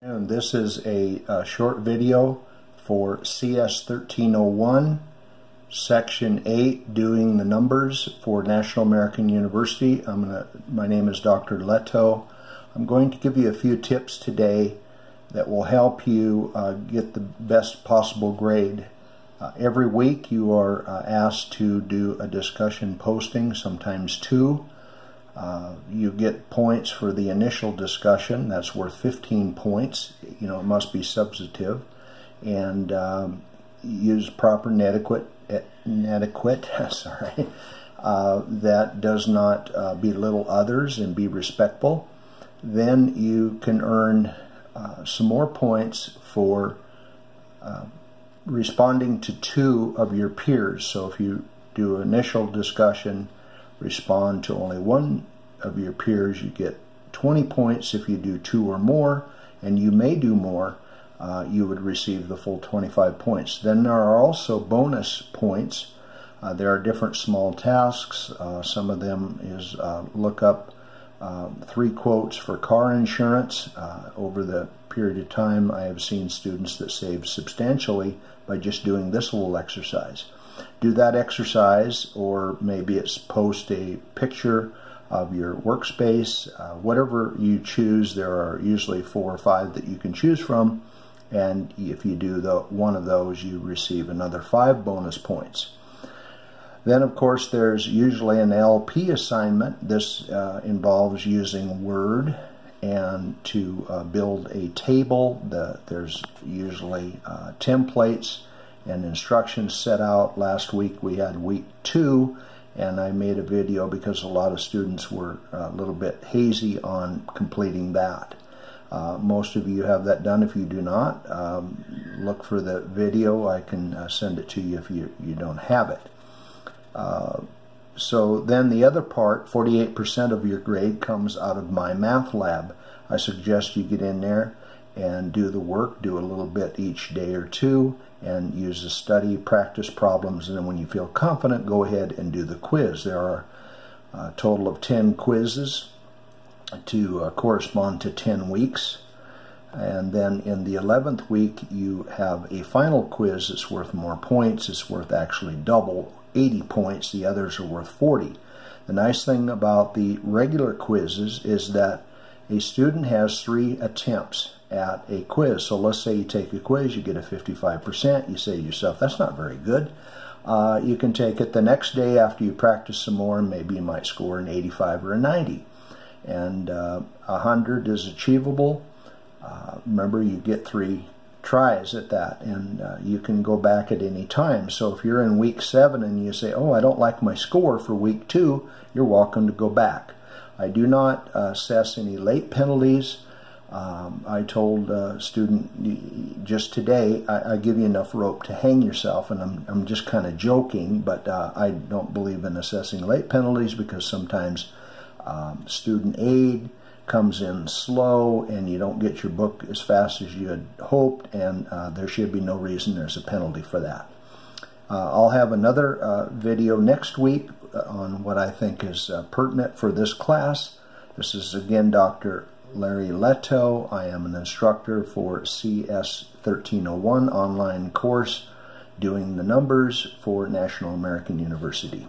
And this is a short video for CS 1301, Section 8, doing the numbers for National American University. My name is Dr. Lettau. I'm going to give you a few tips today that will help you get the best possible grade. Every week you are asked to do a discussion posting, sometimes two. You get points for the initial discussion. That's worth 15 points. You know, it must be substantive. And use proper and adequate sorry, that does not belittle others and be respectful. Then you can earn some more points for responding to two of your peers. So if you do initial discussion, respond to only one of your peers, you get 20 points. If you do two or more, and you may do more, you would receive the full 25 points. Then there are also bonus points. There are different small tasks. Some of them is look up 3 quotes for car insurance. Over the period of time, I have seen students that save substantially by just doing this little exercise. Do that exercise, or maybe it's post a picture of your workspace. Whatever you choose, there are usually 4 or 5 that you can choose from, and if you do one of those, you receive another 5 bonus points. Then of course there's usually an LP assignment. This involves using Word and to build a table. There's usually templates and instructions set out. Last week we had week 2, and I made a video because a lot of students were a little bit hazy on completing that. Most of you have that done. If you do not, look for the video. I can send it to you if you don't have it. So then the other part, 48% of your grade, comes out of my math lab. I suggest you get in there and do the work, do a little bit each day or two, and use the study, practice problems, and then when you feel confident, go ahead and do the quiz. There are a total of 10 quizzes to correspond to 10 weeks. And then in the 11th week, you have a final quiz that's worth more points. It's worth actually double, 80 points. The others are worth 40. The nice thing about the regular quizzes is that a student has 3 attempts at a quiz. So let's say you take a quiz, you get a 55%. You say to yourself, that's not very good. You can take it the next day after you practice some more, and maybe you might score an 85 or a 90. And 100 is achievable. Remember, you get 3 tries at that, and you can go back at any time. So if you're in week 7 and you say, oh, I don't like my score for week 2, you're welcome to go back. I do not assess any late penalties. I told a student just today, I give you enough rope to hang yourself, and I'm just kind of joking, but I don't believe in assessing late penalties because sometimes student aid comes in slow and you don't get your book as fast as you had hoped, and there should be no reason there's a penalty for that. I'll have another video next week on what I think is pertinent for this class. This is again Dr. Larry Lettau. I am an instructor for CS 1301 online course doing the numbers for National American University.